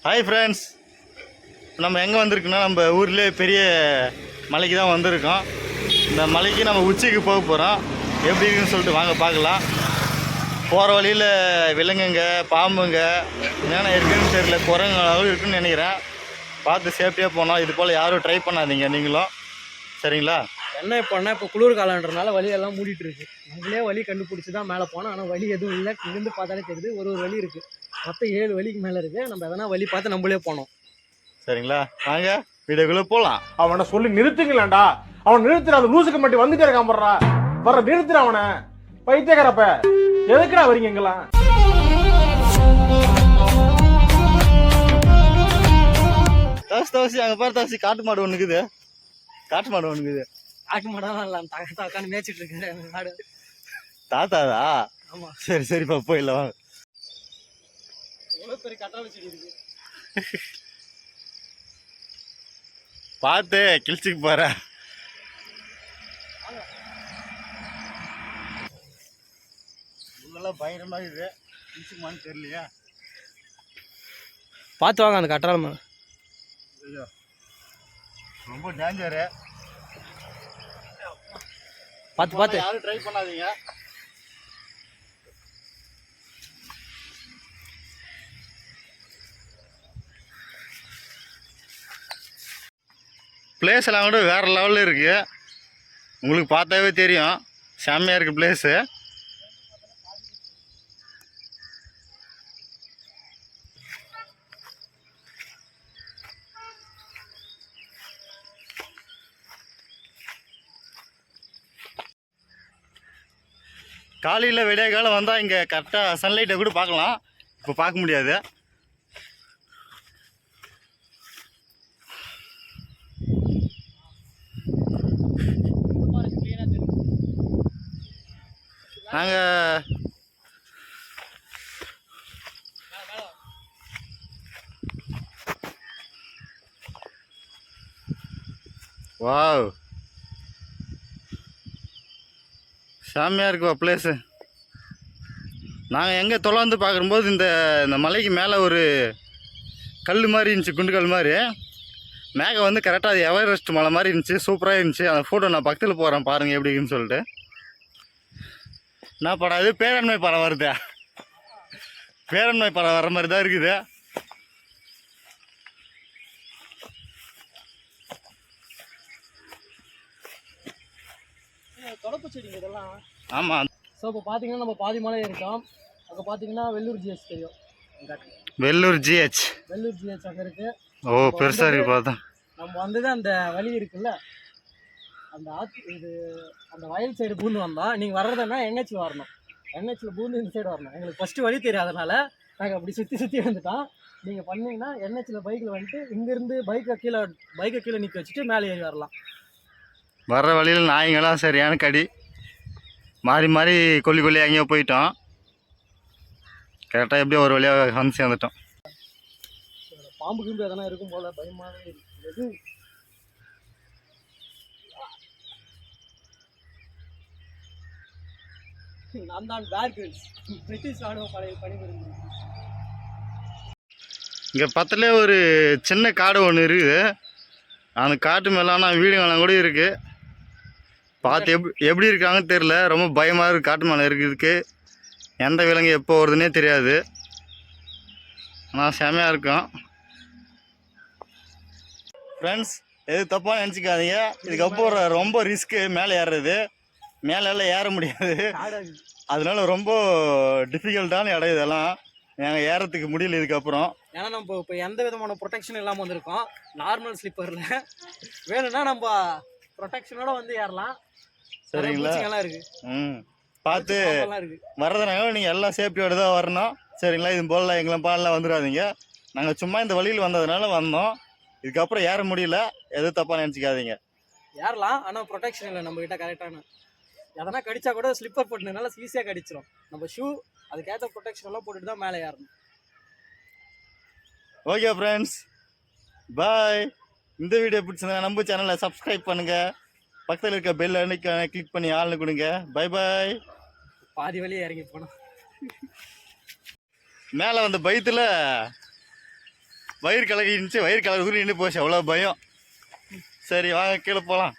Hi friends, நம்ம எங்கே வந்திருக்கோன்னா நம்ம ஊர்லேயே பெரிய மலைக்கு தான் வந்திருக்கோம். இந்த மலைக்கு நம்ம உச்சிக்கு போக போகிறோம். எப்படி இருக்குன்னு சொல்லிட்டு வாங்க பார்க்கலாம். போகிற வழியில் விலங்குங்க, பாம்புங்க என்னென்ன இருக்குதுன்னு தெரியல, குரங்குகளும் இருக்குதுன்னு நினைக்கிறேன். பார்த்து சேஃப்டியாக போனோம். இது போல் யாரும் ட்ரை பண்ணாதீங்க நீங்களும், சரிங்களா? என்ன இப்போனா இப்போ குளிர் காலன்றனால வழியெல்லாம் மூடிட்டு இருக்கு. நம்மளே வழி கண்டுபிடிச்சி தான் மேலே போனோம். ஆனால் வழி எதுவும் இல்லை. இங்கேருந்து பார்த்தாலே தெரியுது ஒரு வழி இருக்குது. மொத்தம் 7 வழிக்கு மேலே இருக்குது. நம்ம எதனா வழி பார்த்து நம்மளே போனோம், சரிங்களா? வாங்க வீடியோக்குள்ளே போகலாம். அவனை சொல்லி நிறுத்துங்களேன்டா. அவன் நிறுத்துற அந்த லூசுக்கு மட்டும் வந்துட்டே இருக்கான். வர்ற நிறுத்துற அவனை. பைத்தியக்காரப்ப எதுக்குடா வரீங்க எங்கெல்லாம்? தவசி அங்கே பாரு, தவசி காட்டு மாடு ஒன்றுக்குது. காட்டு மாடு ஒன்றுக்குது. காட்டு மாடெல்லாம் இல்லை, தாத்தா உட்காந்து மேய்ச்சிட்டு இருக்கு மாடு. தாத்தாதா? ஆமாம். சரி சரிப்பா, போயிடலாம் வாங்க. எவ்வளோ பெரிய கட்டாள செடி இருக்கு பார்த்து கிழிச்சுக்கு போகிறேன். உள்ளெல்லாம் பயங்கரமாக இருக்குது. கிழிச்சுக்குமான்னு தெரியலையா? பார்த்து வாங்க அந்த கட்டாள மரம். ரொம்ப டேஞ்சரு. பார்த்து பார்த்து யாரும் ட்ரை பண்ணாதீங்க. பிளேஸ் எல்லாம் கூட வேறு லெவலில் இருக்குது. உங்களுக்கு பார்த்தாவே தெரியும், செம்மையாக இருக்குது பிளேஸு. காலையில் விடிய காலம் வந்தால் இங்கே கரெக்டாக சன்லைட்டை கூட பார்க்கலாம். இப்போ பார்க்க முடியாது. நாங்கள் வாவ், செம்மையாக இருக்குவா பிளேஸு. நாங்கள் எங்கே தொலைந்து பார்க்கும்போது இந்த மலைக்கு மேலே ஒரு கல் மாதிரி இருந்துச்சு, குண்டு கல் மாதிரி. மேகம் வந்து கரெக்டாக அது எவரெஸ்ட் மலை மாதிரி இருந்துச்சு, சூப்பராக இருந்துச்சு. அந்த ஃபோட்டோ நான் பக்கத்தில் போகிறேன் பாருங்கள் எப்படி இருக்குன்னு சொல்லிட்டு. என்ன படம் இது? பேரண்மை படம் வருது. பேரண்மை படம் வர மாதிரி தான் இருக்குது. தொடப்பு செடிங்க இதெல்லாம். ஆமாம். ஸோ இப்போ பார்த்தீங்கன்னா நம்ம பாதி மலை இருக்கோம். அங்கே பார்த்தீங்கன்னா வெள்ளூர் ஜிஹெச் தெரியும். வெள்ளூர் ஜிஹெச். வெள்ளூர் ஜிஹெச் அங்கே இருக்குது. ஓ, பெருசாக இருக்குது பார்த்தா. நம்ம வந்தது அந்த வழி இருக்குல்ல, அந்த இது அந்த வயல் சைடு பூந்து வந்தோம். நீங்கள் வர்றதுன்னா என்ஹெச்சில் வரணும். என்ஹெச்சில் பூந்து இந்த சைடு வரணும். எங்களுக்கு ஃபஸ்ட்டு வழி தெரியாதனால நாங்கள் அப்படி சுற்றி வந்துட்டோம். நீங்கள் பண்ணிங்கன்னா என்ஹெச்சில் பைக்கில் வந்துட்டு இங்கேருந்து பைக்கை கீழே நிற்க வச்சுட்டு மேலே ஏறி வரலாம். வர்ற வழியில் நாய்ங்களாம் சரியான கடி, மாறி மாறி கொல்லி அங்கேயோ போயிட்டோம். கரெக்டாக எப்படியும் ஒரு வழியாக வந்து சேர்ந்துட்டோம். பாம்பு கிம்பு எதனா இருக்கும் போல் பயமாகவே இருக்குது. நான் தான் பேர் கிரில்ஸ், பிரிட்டிஷ் ராணுவ பணிபுரிந்து. இங்கே பக்கத்துலேயே ஒரு சின்ன காடு ஒன்று இருக்குது. அந்த காட்டு மேலான வீடுங்கள்லாம் கூட இருக்குது. பார்த்து எப்படி இருக்காங்கன்னு தெரில. ரொம்ப பயமாக இருக்குது. காட்டு மேலே இருக்குதுக்கு எந்த விலங்கு எப்போ வருதுன்னே தெரியாது. ஆனால் செமையாக இருக்கும். ஃப்ரெண்ட்ஸ், எது தப்பாக நினச்சிக்காதீங்க. இதுக்கப்புறம் ரொம்ப ரிஸ்க்கு மேலே ஏறுறது. மேலெல்லாம் ஏற முடியாது. அதனால ரொம்ப டிஃபிகல்ட்டான இடம் இதெல்லாம். நாங்கள் ஏறத்துக்கு முடியல இதுக்கப்புறம். ஏன்னா நம்ம இப்போ எந்த விதமான ப்ரொடெக்ஷன் இல்லாமல் வந்திருக்கோம். நார்மல் ஸ்லிப்பரில் வேணும்னா நம்ம ப்ரொடெக்ஷனோட வந்து ஏறலாம், சரிங்களா? இருக்கு. பார்த்து வர்றதுனால நீங்கள் எல்லாம் சேஃப்டியோடு தான் வரணும், சரிங்களா? இது போல் எங்களை பாடலாம் வந்துடாதீங்க. நாங்கள் சும்மா இந்த வழியில் வந்ததுனால வந்தோம். இதுக்கப்புறம் ஏற முடியல, எதுவும் தப்பாக நினச்சிக்காதீங்க. ஏறலாம், ஆனால் ப்ரொடெக்ஷன் இல்லை நம்மக்கிட்ட கரெக்டான. எதனா கடிச்சா கூட ஸ்லிப்பர் போட்டுனால ஈஸியாக கடிச்சிடும். நம்ம ஷூ அதுக்கேற்ற ப்ரொடெக்ஷன் எல்லாம் போட்டுட்டு தான் மேலே ஏறணும். ஓகே ஃப்ரெண்ட்ஸ், பாய். இந்த வீடியோ பிடிச்சிருந்தா நம்ம சேனலை சப்ஸ்கிரைப் பண்ணுங்கள். பக்கத்தில் இருக்க பெல் ஐக்கானை கிளிக் பண்ணி ஆள்னு கொடுங்க. Bye bye. பாதி வழியே இறங்கி போனோம். மேலே வந்த பயத்தில் வயிறு கலக்கிருந்துச்சு, வயிறு கலக்கு நின்று போச்சு, அவ்வளோ பயம். சரி வாங்க கீழே போகலாம்.